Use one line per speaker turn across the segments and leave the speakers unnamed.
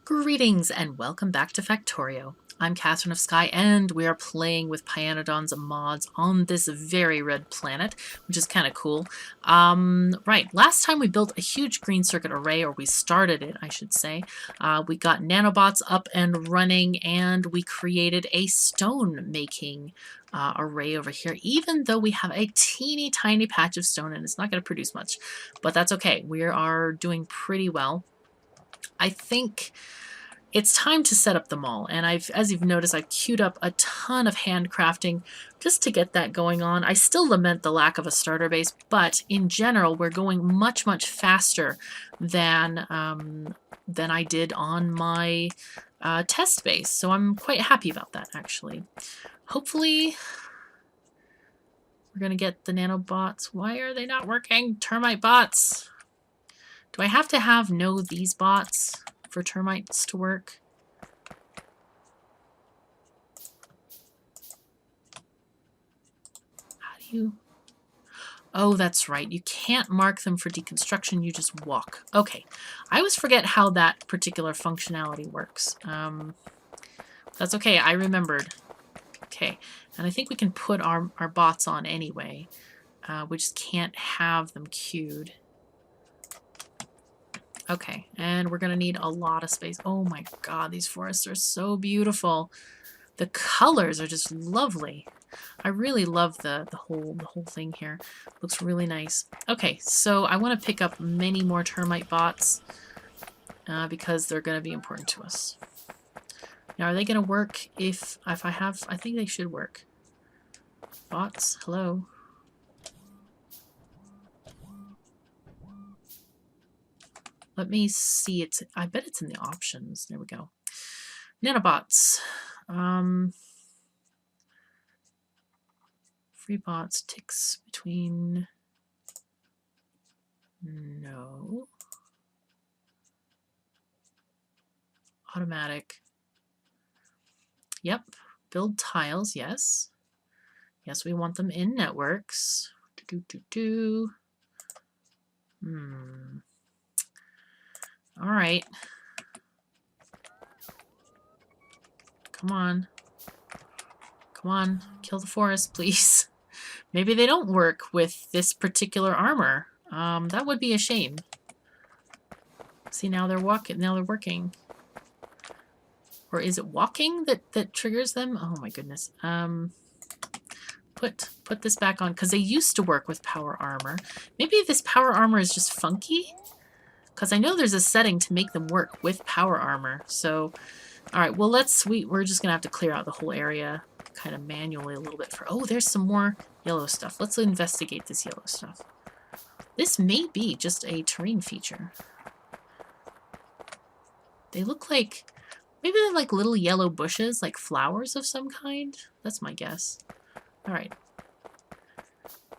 Greetings and welcome back to Factorio. I'm KatherineOfSky and we are playing with Pyanodons mods on this very red planet, which is kind of cool. Right, last time we built a huge green circuit array, or we started it, I should say. We got nanobots up and running and we created a stone making array over here, even though we have a teeny tiny patch of stone and it's not going to produce much. But that's okay, we are doing pretty well. I think it's time to set up the mall, and as you've noticed, I've queued up a ton of handcrafting just to get that going on. I still lament the lack of a starter base, but in general, we're going much faster than I did on my test base, so I'm quite happy about that, actually. Hopefully, we're going to get the nanobots. Why are they not working? Termite bots! Do I have to know these bots for termites to work? How do you... Oh, that's right. You can't mark them for deconstruction. You just walk. Okay. I always forget how that particular functionality works. That's okay. I remembered. Okay. And I think we can put our bots on anyway. We just can't have them queued. Okay, and we're going to need a lot of space. Oh my god, these forests are so beautiful. The colors are just lovely. I really love the whole thing here. Looks really nice. Okay, so I want to pick up many more termite bots because they're going to be important to us. Now, are they going to work if I have... I think they should work. Bots, hello. Let me see. I bet it's in the options. There we go. Nanobots. Free bots, ticks between... No. Automatic. Yep. Build tiles, yes. Yes, we want them in networks. All right. Come on. Come on. Kill the forest, please. Maybe they don't work with this particular armor. That would be a shame. See, now they're walking. Now they're working. Or is it walking that triggers them? Oh my goodness. Put this back on, because they used to work with power armor. Maybe this power armor is just funky? Because I know there's a setting to make them work with power armor. So, alright, well we're just going to have to clear out the whole area kind of manually a little bit. Oh, there's some more yellow stuff. Let's investigate this yellow stuff. This may be just a terrain feature. They look like... Maybe they're like little yellow bushes, like flowers of some kind? That's my guess. Alright.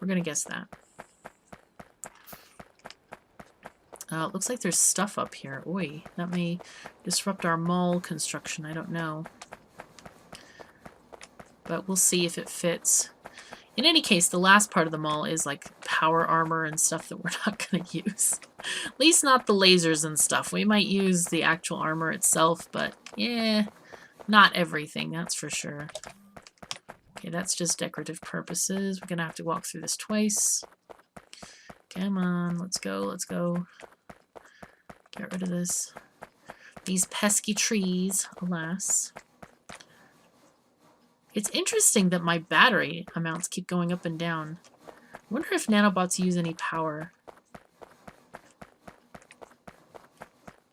We're gonna guess that. It looks like there's stuff up here. Oi, that may disrupt our mall construction. I don't know. But we'll see if it fits. In any case, the last part of the mall is like power armor and stuff that we're not going to use. At least not the lasers and stuff. We might use the actual armor itself, but yeah, not everything, that's for sure. Okay, that's just decorative purposes. We're going to have to walk through this twice. Come on, let's go, let's go. Get rid of this. These pesky trees, alas. It's interesting that my battery amounts keep going up and down. I wonder if nanobots use any power.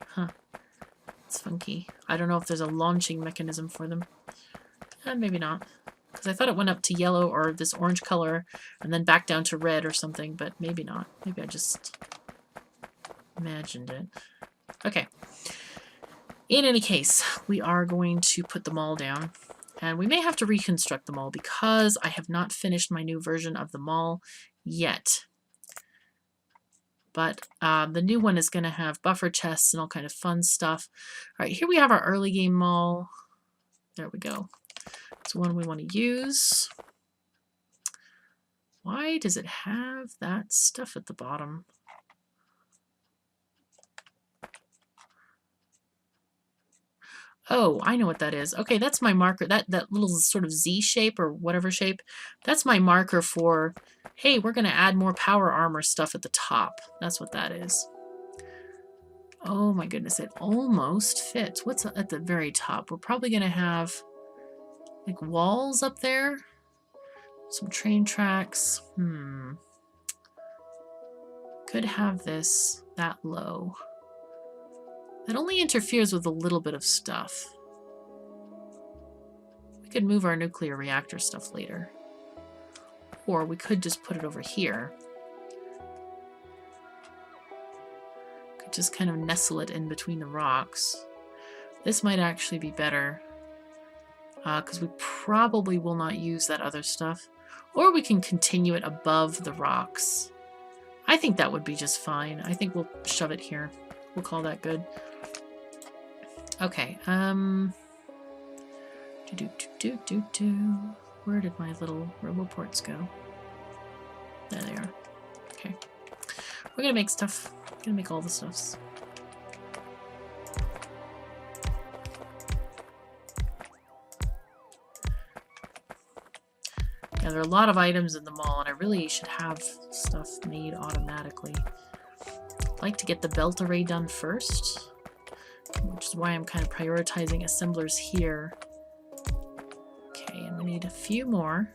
Huh. It's funky. I don't know if there's a launching mechanism for them. Maybe not. Because I thought it went up to yellow or this orange color and then back down to red or something, but maybe not. Maybe I just imagined it. Okay. In any case, we are going to put the mall down. And we may have to reconstruct the mall because I have not finished my new version of the mall yet. But the new one is going to have buffer chests and all kind of fun stuff. All right, here we have our early game mall. There we go. It's one we want to use. Why does it have that stuff at the bottom? Oh, I know what that is. Okay, that's my marker. That little sort of Z shape or whatever shape, that's my marker for, hey, we're going to add more power armor stuff at the top. That's what that is. Oh my goodness, it almost fits. What's at the very top? We're probably going to have like walls up there. Some train tracks. Could have this that low. That only interferes with a little bit of stuff. We could move our nuclear reactor stuff later. Or we could just put it over here. Could just kind of nestle it in between the rocks. This might actually be better. Because we probably will not use that other stuff. Or we can continue it above the rocks. I think that would be just fine. I think we'll shove it here. We'll call that good. Okay, where did my little roboports go? There they are. Okay. We're gonna make stuff. We're gonna make all the stuffs. Yeah, there are a lot of items in the mall, and I really should have stuff made automatically. I'd like to get the belt array done first, which is why I'm kind of prioritizing assemblers here. Okay, and we need a few more.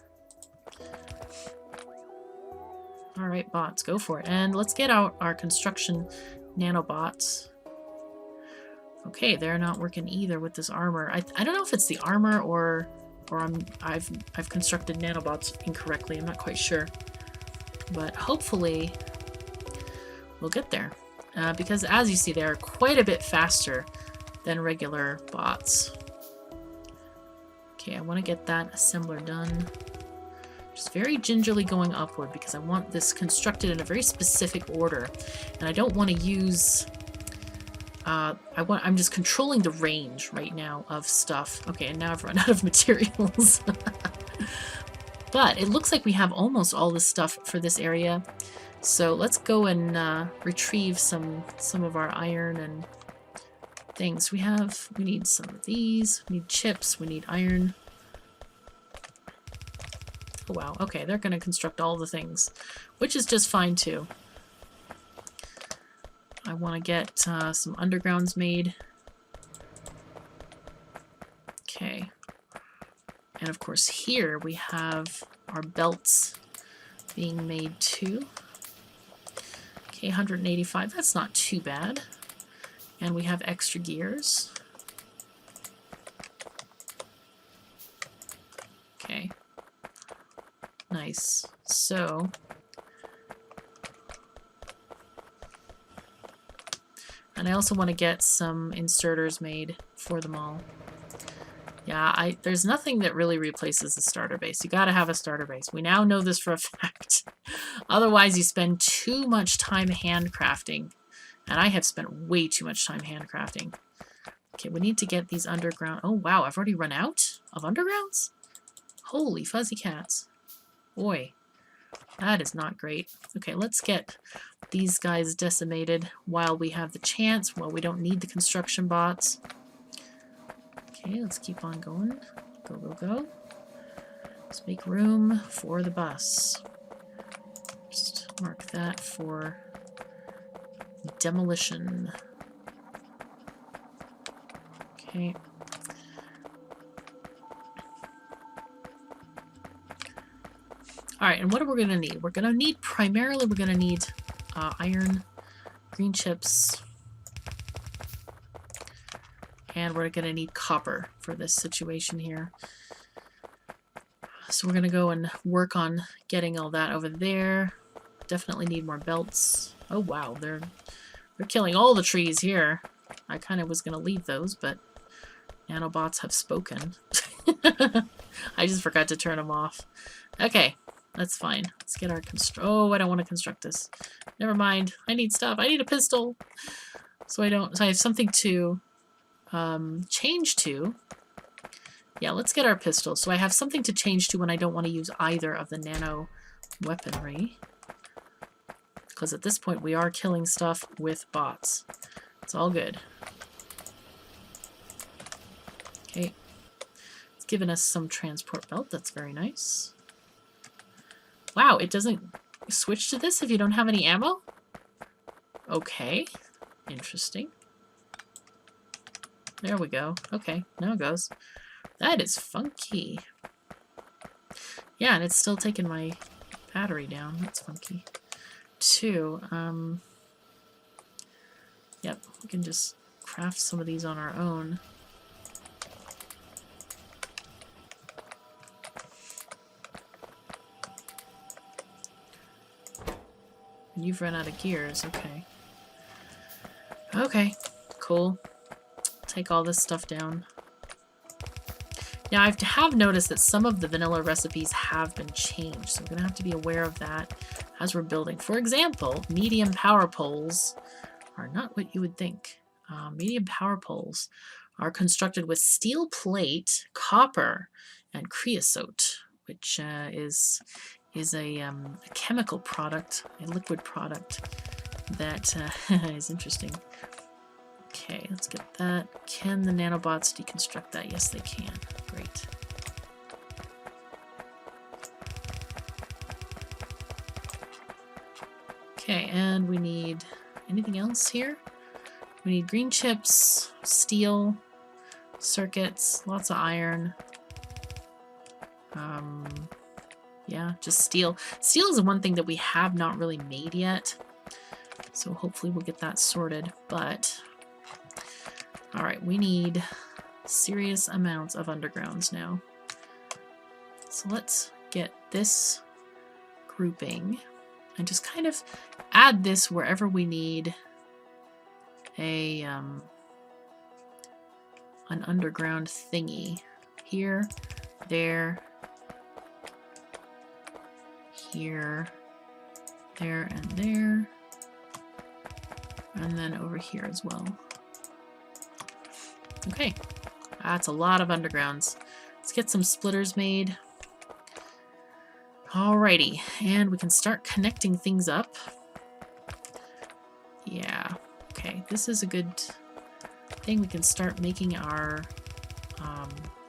Alright, bots, go for it. And let's get out our construction nanobots. Okay, they're not working either with this armor. I don't know if it's the armor or I've constructed nanobots incorrectly. I'm not quite sure. But hopefully we'll get there. Because as you see, they're quite a bit faster than regular bots. Okay, I want to get that assembler done. Just very gingerly going upward because I want this constructed in a very specific order. And I don't want to use... I'm just controlling the range right now of stuff. Okay, and now I've run out of materials. But it looks like we have almost all the stuff for this area. So let's go and retrieve some of our iron and things. We need some of these. We need chips. We need iron. Oh wow, okay, they're going to construct all the things, which is just fine too. I want to get some undergrounds made. Okay. And of course here we have our belts being made too. Okay, 185, that's not too bad. And we have extra gears. Okay. Nice. So... and I also want to get some inserters made for them all. Yeah, there's nothing that really replaces the starter base. You gotta have a starter base. We now know this for a fact. Otherwise, you spend too much time handcrafting. And I have spent way too much time handcrafting. Okay, we need to get these underground... oh, wow, I've already run out of undergrounds? Holy fuzzy cats. Boy, that is not great. Okay, let's get these guys decimated while we have the chance, while we don't need the construction bots. Okay, let's keep on going. Go, go, go. Let's make room for the bus. Just mark that for demolition. Okay. Alright, and what are we going to need? We're going to need, primarily, we're going to need iron, green chips, and we're going to need copper for this situation here. So we're going to go and work on getting all that over there. Definitely need more belts. Oh wow, they're killing all the trees here. I kind of was going to leave those, but nanobots have spoken. I just forgot to turn them off. Okay. That's fine. Let's get our oh, I don't want to construct this. Never mind. I need stuff. I need a pistol. So I have something to change to. Yeah, let's get our pistol. So I have something to change to when I don't want to use either of the nano weaponry. Because at this point we are killing stuff with bots. It's all good. given us some transport belt. That's very nice. Wow, it doesn't switch to this if you don't have any ammo? Okay. Interesting. There we go. Okay, now it goes. That is funky. Yeah, and it's still taking my battery down. That's funky. 2. Yep, we can just craft some of these on our own. You've run out of gears, okay. Okay, cool. Take all this stuff down. Now, I have noticed that some of the vanilla recipes have been changed, so we're going to have to be aware of that as we're building. For example, medium power poles are not what you would think. Medium power poles are constructed with steel plate, copper, and creosote, which is a chemical product, a liquid product that is interesting. Okay, let's get that. Can the nanobots deconstruct that? Yes, they can. Great. Okay, and we need anything else here? We need green chips, steel, circuits, lots of iron. Yeah, just steel. Steel is the one thing that we have not really made yet. So hopefully we'll get that sorted. But, alright, we need serious amounts of undergrounds now. So let's get this grouping and just kind of add this wherever we need a an underground thingy. Here, there, here, there, and there, and then over here as well. Okay, that's a lot of undergrounds. Let's get some splitters made. Alrighty, and we can start connecting things up. Yeah, okay, this is a good thing. We can start making our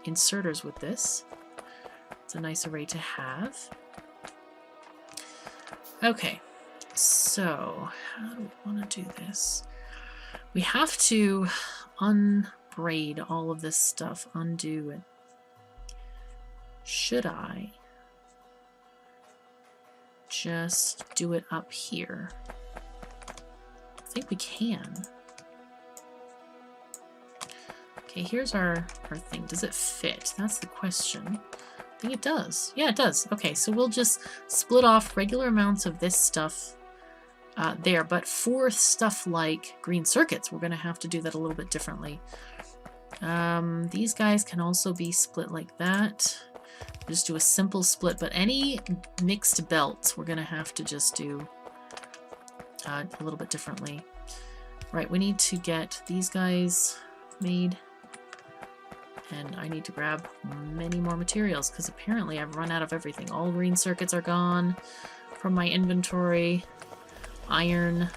inserters with this. It's a nice array to have. Okay, so how do we want to do this? We have to unbraid all of this stuff, undo it. Should I just do it up here? I think we can. Okay, here's our thing. Does it fit? That's the question. I think it does. Yeah, it does. Okay, so we'll just split off regular amounts of this stuff there. But for stuff like green circuits, we're going to have to do that a little bit differently. These guys can also be split like that. Just do a simple split. But any mixed belts, we're going to have to just do a little bit differently. Right, we need to get these guys made. And I need to grab many more materials because apparently I've run out of everything. All green circuits are gone from my inventory. Iron.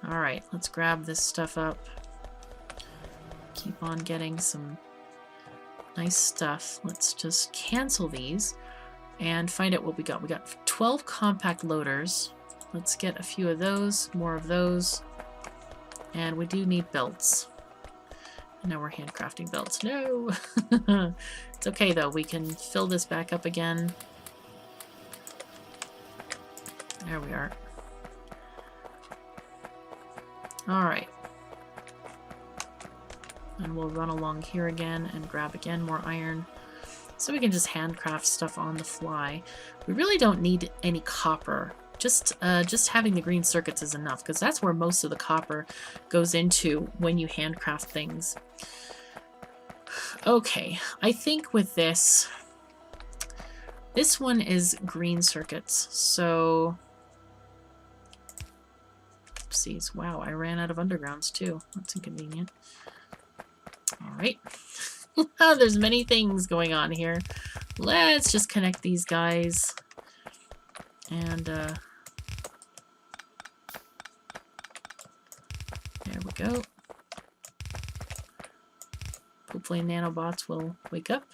Alright, let's grab this stuff up. Keep on getting some nice stuff. Let's just cancel these and find out what we got. We got 12 compact loaders. Let's get a few of those, more of those. And we do need belts. And now we're handcrafting belts. No! It's okay though, we can fill this back up again. There we are. Alright. And we'll run along here again and grab again more iron. So we can just handcraft stuff on the fly. We really don't need any copper. Just having the green circuits is enough, because that's where most of the copper goes into when you handcraft things. Okay, I think with this one is green circuits, so... Oopsies, wow, I ran out of undergrounds too. That's inconvenient. Alright. There's many things going on here. Let's just connect these guys. And, there we go. Hopefully Nanobots will wake up.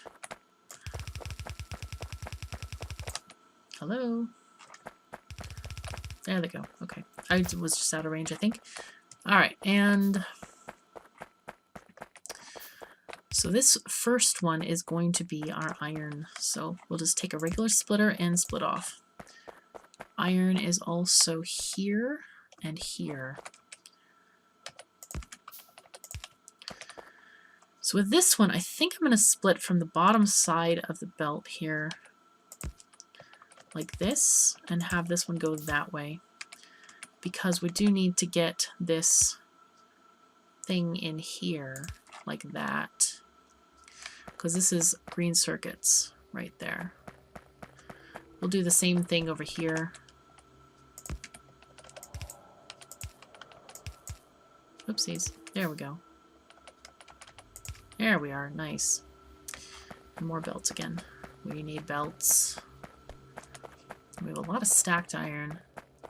Hello? There they go. Okay. I was just out of range, I think. Alright, and so this first one is going to be our iron. So we'll just take a regular splitter and split off. Iron is also here and here. So with this one, I think I'm going to split from the bottom side of the belt here, like this, and have this one go that way. Because we do need to get this thing in here, like that. Because this is green circuits right there. We'll do the same thing over here. Oopsies. There we go. There we are. Nice. And more belts again. We need belts. We have a lot of stacked iron.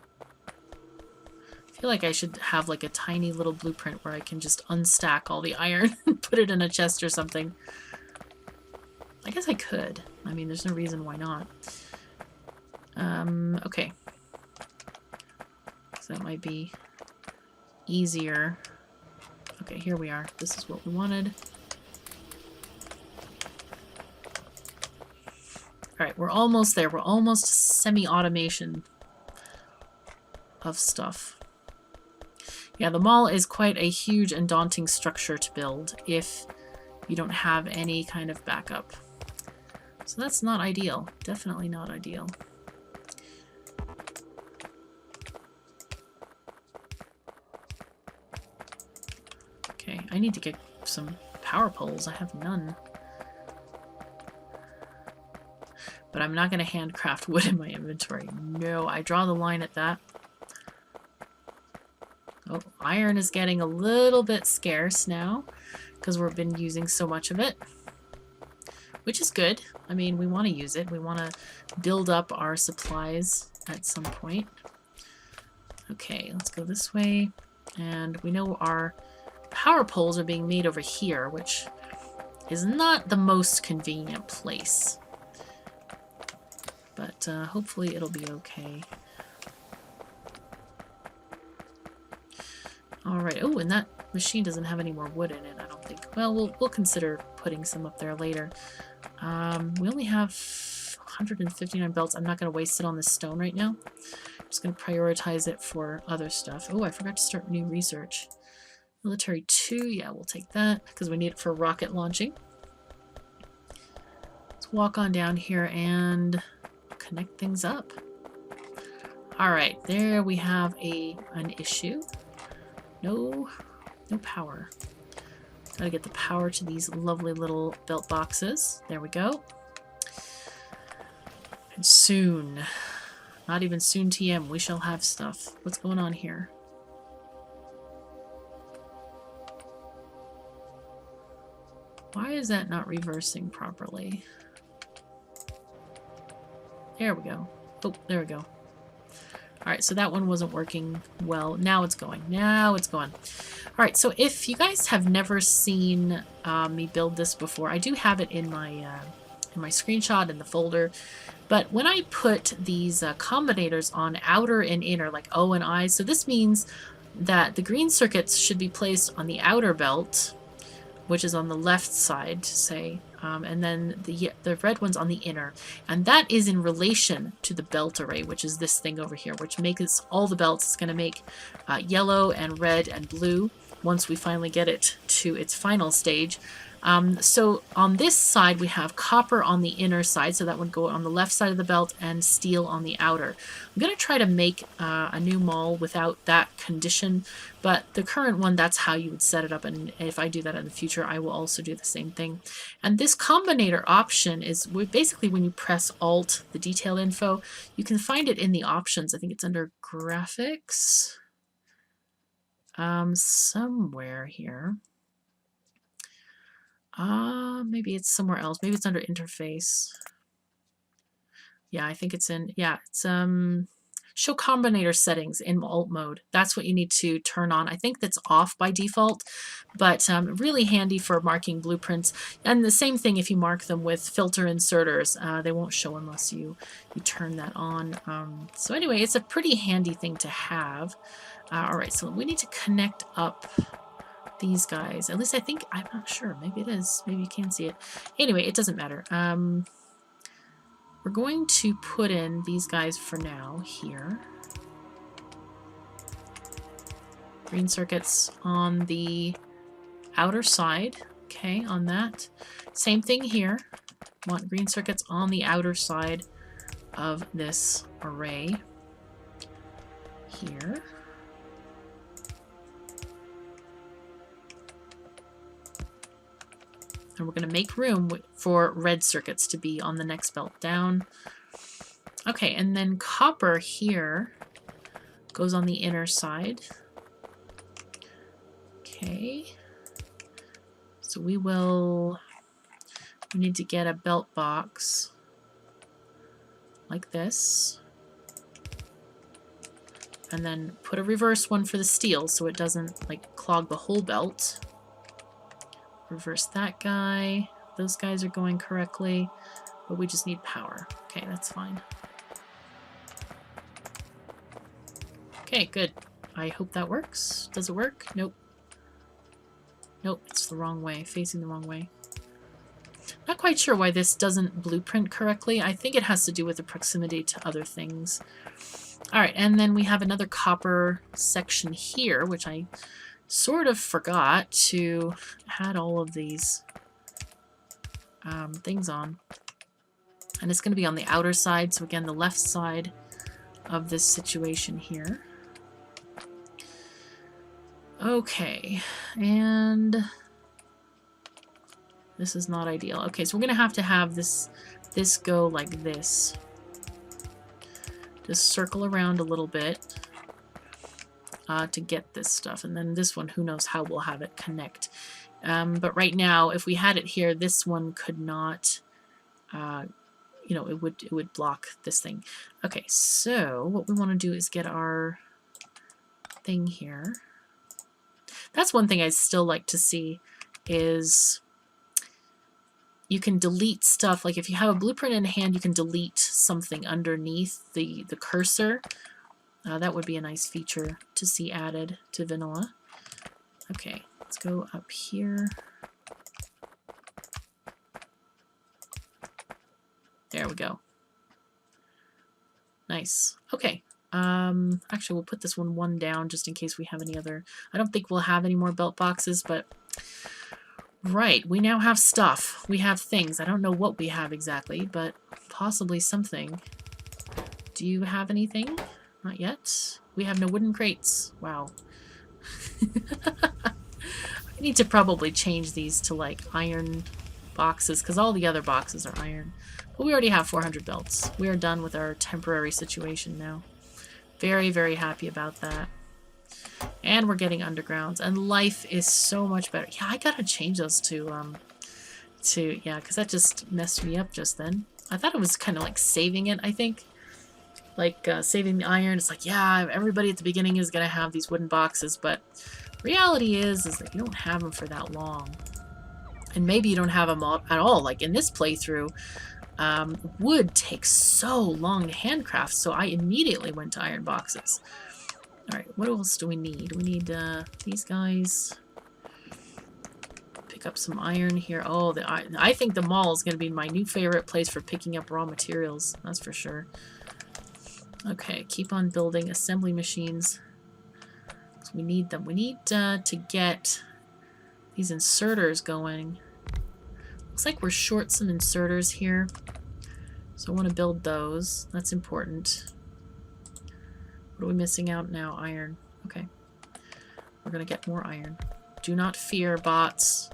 I feel like I should have like a tiny little blueprint where I can just unstack all the iron and put it in a chest or something. I guess I could. I mean, there's no reason why not. Okay. So that might be easier. Okay, here we are. This is what we wanted. Alright, we're almost there. We're almost semi-automation of stuff. Yeah, the mall is quite a huge and daunting structure to build if you don't have any kind of backup. So that's not ideal. Definitely not ideal. Okay, I need to get some power poles. I have none. But I'm not going to handcraft wood in my inventory. No, I draw the line at that. Oh, iron is getting a little bit scarce now because we've been using so much of it, which is good. I mean, we want to use it. We want to build up our supplies at some point. Okay, let's go this way. And we know our power poles are being made over here, which is not the most convenient place. But hopefully it'll be okay. Alright, oh, and that machine doesn't have any more wood in it, I don't think. Well, we'll consider putting some up there later. We only have 159 belts. I'm not going to waste it on this stone right now. I'm just going to prioritize it for other stuff. Oh, I forgot to start new research. Military 2, yeah, we'll take that, because we need it for rocket launching. Let's walk on down here and connect things up. Alright, there we have an issue. No power. Gotta get the power to these lovely little belt boxes. There we go. And soon, not even soon TM, we shall have stuff. What's going on here? Why is that not reversing properly? There we go. Oh, there we go. Alright, so that one wasn't working well. Now it's going. Now it's going. Alright, so if you guys have never seen me build this before, I do have it in my screenshot in the folder. But when I put these combinators on outer and inner, like O and I, so this means that the green circuits should be placed on the outer belt, which is on the left side, say, and then the red one's on the inner. And that is in relation to the belt array, which is this thing over here, which makes all the belts. It's going to make yellow and red and blue once we finally get it to its final stage. So on this side, we have copper on the inner side, so that would go on the left side of the belt, and steel on the outer. I'm going to try to make a new mall without that condition, but the current one, that's how you would set it up, and if I do that in the future, I will also do the same thing. And this combinator option is basically when you press Alt, the detail info, you can find it in the options. I think it's under graphics, somewhere here. Maybe it's somewhere else. Maybe it's under interface. Yeah, I think it's in, yeah, it's, show combinator settings in alt mode. That's what you need to turn on. I think that's off by default, but really handy for marking blueprints. And the same thing if you mark them with filter inserters. They won't show unless you turn that on. So anyway, it's a pretty handy thing to have. All right, so we need to connect up these guys. At least I think, I'm not sure. Maybe it is. Maybe you can't see it. Anyway, it doesn't matter. We're going to put in these guys for now here. Green circuits on the outer side. Okay, on that. Same thing here. Want green circuits on the outer side of this array here. And we're going to make room for red circuits to be on the next belt down. Okay, and then copper here goes on the inner side. Okay. So we need to get a belt box like this. And then put a reverse one for the steel so it doesn't like clog the whole belt. Reverse that guy. Those guys are going correctly, but we just need power. Okay, that's fine. Okay, good. I hope that works. Does it work? Nope. Nope, it's the wrong way, facing the wrong way. Not quite sure why this doesn't blueprint correctly. I think it has to do with the proximity to other things. All right, and then we have another copper section here, which I sort of forgot to add all of these things on. And it's going to be on the outer side, so again, the left side of this situation here. Okay, and this is not ideal. Okay, so we're going to have this go like this. Just circle around a little bit. To get this stuff, and then this one, who knows how we'll have it connect. But right now, if we had it here, this one could not, you know, it would block this thing. Okay, so what we want to do is get our thing here. That's one thing I'd still like to see is you can delete stuff. Like if you have a blueprint in hand, you can delete something underneath the cursor. That would be a nice feature to see added to vanilla. Okay, let's go up here. There we go. Nice. Okay. Actually, we'll put this one down just in case we have any other. I don't think we'll have any more belt boxes, but right, we now have stuff. We have things. I don't know what we have exactly, but possibly something. Do you have anything? Not yet. We have no wooden crates. Wow. I need to probably change these to like iron boxes because all the other boxes are iron. But we already have 400 belts. We are done with our temporary situation now. Very, very happy about that. And we're getting undergrounds. And life is so much better. Yeah, I gotta change those to yeah, because that just messed me up just then. I thought it was kind of like saving it, I think. Like saving the iron. It's like, yeah, everybody at the beginning is going to have these wooden boxes, but reality is that you don't have them for that long. And maybe you don't have them at all. Like in this playthrough, wood takes so long to handcraft, so I immediately went to iron boxes. Alright, what else do we need? We need these guys. Pick up some iron here. Oh, I think the mall is going to be my new favorite place for picking up raw materials. That's for sure. Okay, keep on building assembly machines. So we need them. We need to get these inserters going. Looks like we're short some inserters here. So I want to build those. That's important. What are we missing out now? Iron. Okay. We're going to get more iron. Do not fear, bots.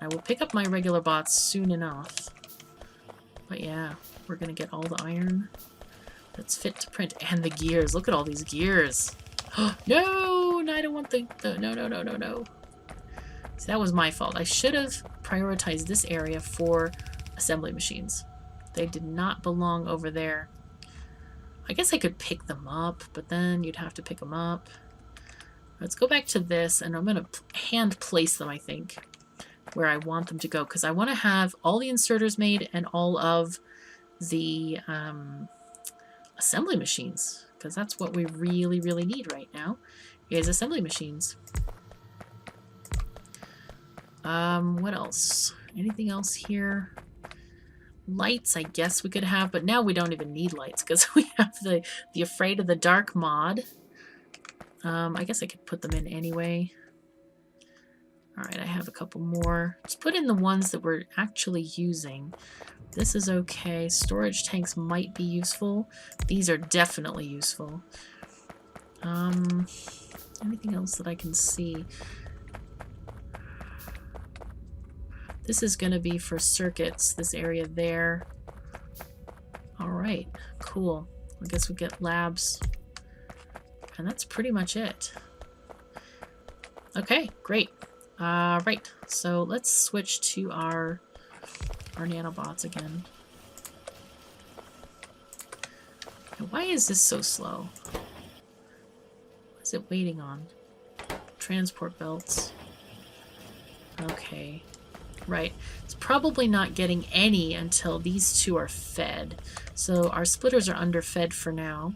I will pick up my regular bots soon enough. But yeah, we're going to get all the iron that's fit to print. And the gears. Look at all these gears. No, I don't want the no. See, that was my fault. I should have prioritized this area for assembly machines. They did not belong over there. I guess I could pick them up, but then you'd have to pick them up. Let's go back to this, and I'm going to hand place them, I think, where I want them to go, because I want to have all the inserters made and all of the assembly machines, because that's what we really, really need right now, is assembly machines. What else? Anything else here? Lights, I guess we could have, but now we don't even need lights because we have the Afraid of the Dark mod. I guess I could put them in anyway. Alright, I have a couple more. Just put in the ones that we're actually using. This is okay. Storage tanks might be useful. These are definitely useful. Anything else that I can see? This is going to be for circuits, this area there. Alright, cool. I guess we get labs. And that's pretty much it. Okay, great. Right, so let's switch to our nanobots again. Now, why is this so slow? What is it waiting on? Transport belts. Okay. Right. It's probably not getting any until these two are fed. So our splitters are underfed for now.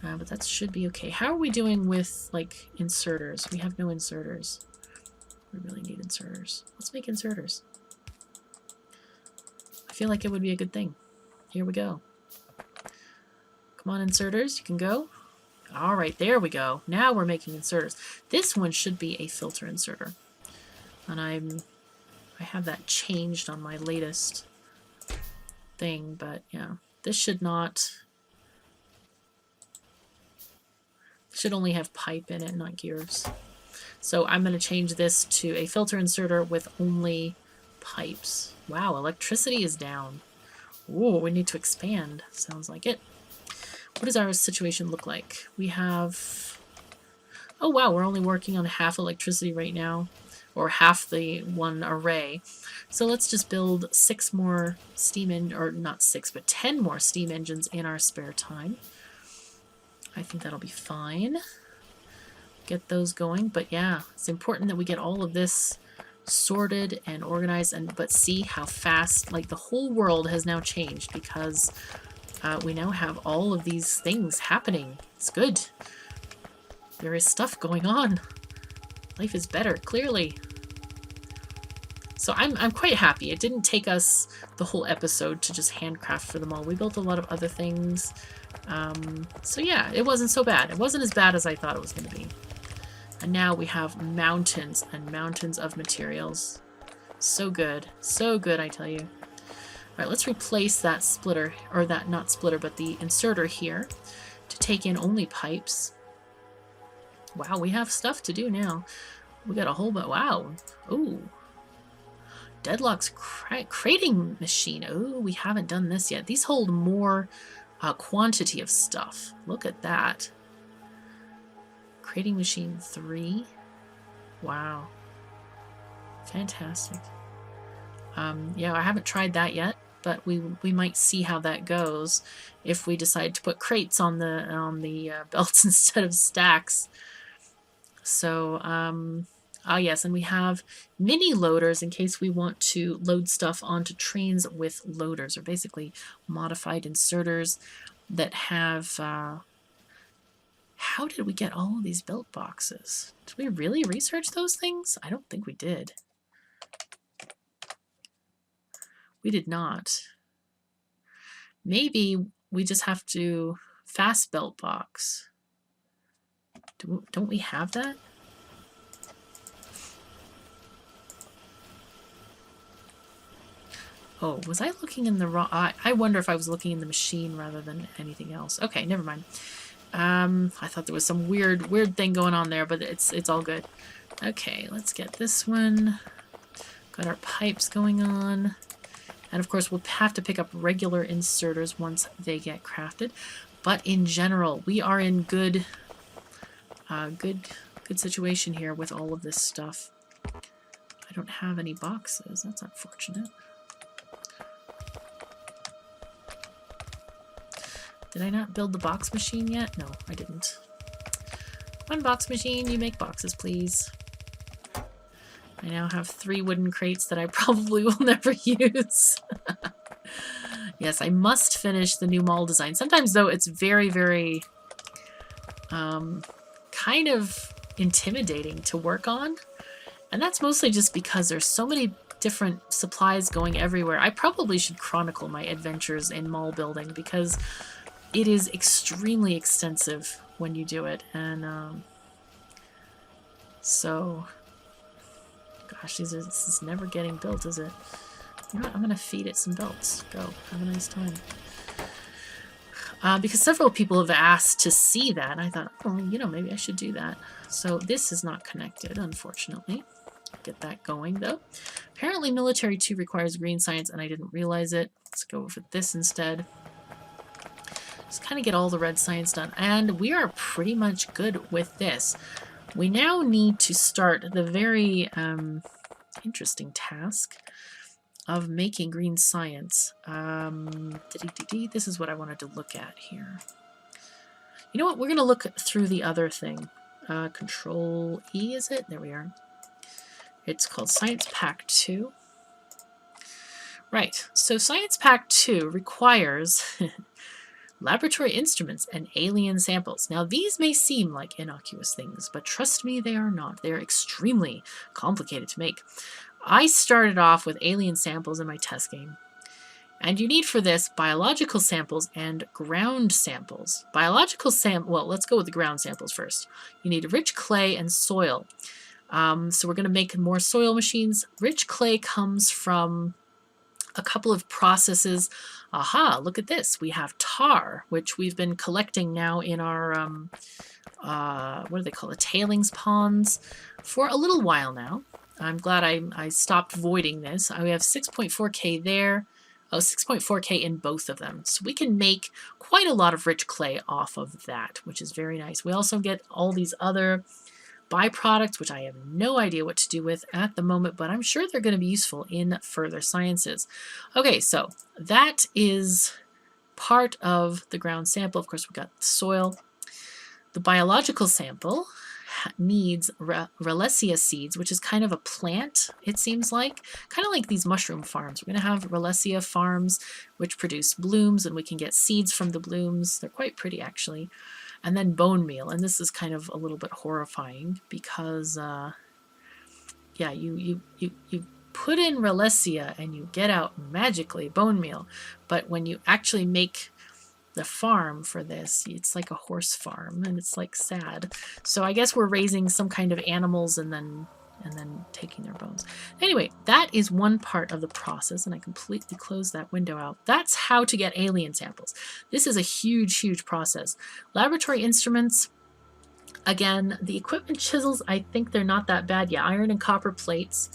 But that should be okay. How are we doing with, like, inserters? We have no inserters. We really need inserters. Let's make inserters. I feel like it would be a good thing. Here we go. Come on, inserters. You can go. Alright, there we go. Now we're making inserters. This one should be a filter inserter. And I have that changed on my latest thing, but yeah, this should only have pipe in it, not gears. So I'm going to change this to a filter inserter with only pipes. Wow, electricity is down. Ooh, we need to expand. Sounds like it. What does our situation look like? We have... Oh wow, we're only working on half electricity right now. Or half the one array. So let's just build 6 more steam or not 6, but 10 more steam engines in our spare time. I think that'll be fine. Get those going, but yeah, it's important that we get all of this sorted and organized, but see how fast, like, the whole world has now changed because we now have all of these things happening. It's good. There is stuff going on. Life is better, clearly. So I'm quite happy. It didn't take us the whole episode to just handcraft for them all. We built a lot of other things. So yeah, it wasn't so bad. It wasn't as bad as I thought it was going to be. And now we have mountains and mountains of materials. So good. So good, I tell you. Alright, let's replace that splitter, or that, not splitter, but the inserter here to take in only pipes. Wow, we have stuff to do now. We got a whole bunch. Wow. Ooh. Deadlock's crating machine. Oh, we haven't done this yet. These hold more quantity of stuff. Look at that. Crating machine 3. Wow. Fantastic. Yeah, I haven't tried that yet, but we might see how that goes if we decide to put crates on the belts instead of stacks. So, yes, and we have mini loaders in case we want to load stuff onto trains with loaders, or basically modified inserters that have... How did we get all of these belt boxes? Did we really research those things? I don't think we did. We did not. Maybe we just have to fast belt box. Don't we have that? Oh, was I looking in the wrong... I wonder if I was looking in the machine rather than anything else. Okay, never mind. I thought there was some weird thing going on there, but it's all good. Okay, let's get this one. Got our pipes going on. And of course, we'll have to pick up regular inserters once they get crafted. But in general, we are in good situation here with all of this stuff. I don't have any boxes. That's unfortunate. Did I not build the box machine yet? No, I didn't. One box machine, you make boxes, please. I now have 3 wooden crates that I probably will never use. Yes, I must finish the new mall design. Sometimes, though, it's very, very kind of intimidating to work on. And that's mostly just because there's so many different supplies going everywhere. I probably should chronicle my adventures in mall building because it is extremely extensive when you do it. And so, gosh, this is never getting built, is it? You know what? I'm going to feed it some belts. Go. Have a nice time. Because several people have asked to see that, and I thought, oh, you know, maybe I should do that. So this is not connected, unfortunately. Get that going, though. Apparently Military 2 requires green science, and I didn't realize it. Let's go with this instead. Just kind of get all the red science done. And we are pretty much good with this. We now need to start the very interesting task of making green science. This is what I wanted to look at here. You know what? We're going to look through the other thing. Control E, is it? There we are. It's called Science Pack 2. Right. So Science Pack 2 requires laboratory instruments and alien samples. Now, these may seem like innocuous things, but trust me, they are not. They are extremely complicated to make. I started off with alien samples in my test game. And you need for this biological samples and ground samples. Biological well, let's go with the ground samples first. You need rich clay and soil. So we're going to make more soil machines. Rich clay comes from a couple of processes. Aha, look at this. We have tar, which we've been collecting now in our, what do they call it, tailings ponds for a little while now. I'm glad I stopped voiding this. We have 6.4K there. Oh, 6.4K in both of them. So we can make quite a lot of rich clay off of that, which is very nice. We also get all these other byproducts, which I have no idea what to do with at the moment, but I'm sure they're going to be useful in further sciences. Okay, so that is part of the ground sample. Of course, we've got the soil. The biological sample needs Relesia seeds, which is kind of a plant, it seems like. Kind of like these mushroom farms. We're going to have Relesia farms, which produce blooms, and we can get seeds from the blooms. They're quite pretty, actually. And then bone meal, and this is kind of a little bit horrifying because, yeah, you put in Relesia and you get out magically bone meal, but when you actually make the farm for this, it's like a horse farm, and it's like sad. So I guess we're raising some kind of animals and then taking their bones. Anyway, that is one part of the process, and I completely closed that window out. That's how to get alien samples. This is a huge, huge process. Laboratory instruments, again, the equipment chisels, I think they're not that bad. Yeah, iron and copper plates,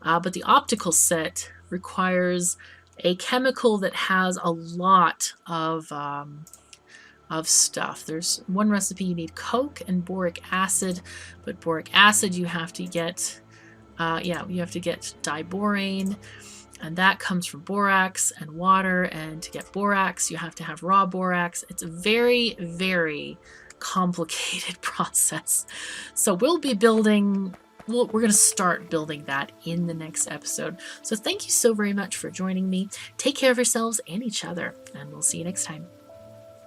but the optical set requires a chemical that has a lot of stuff. There's one recipe you need coke and boric acid, but boric acid you have to get, you have to get diborane, and that comes from borax and water, and to get borax you have to have raw borax. It's a very, very complicated process. So we'll be building... we're going to start building that in the next episode. So thank you so very much for joining me. Take care of yourselves and each other, and we'll see you next time.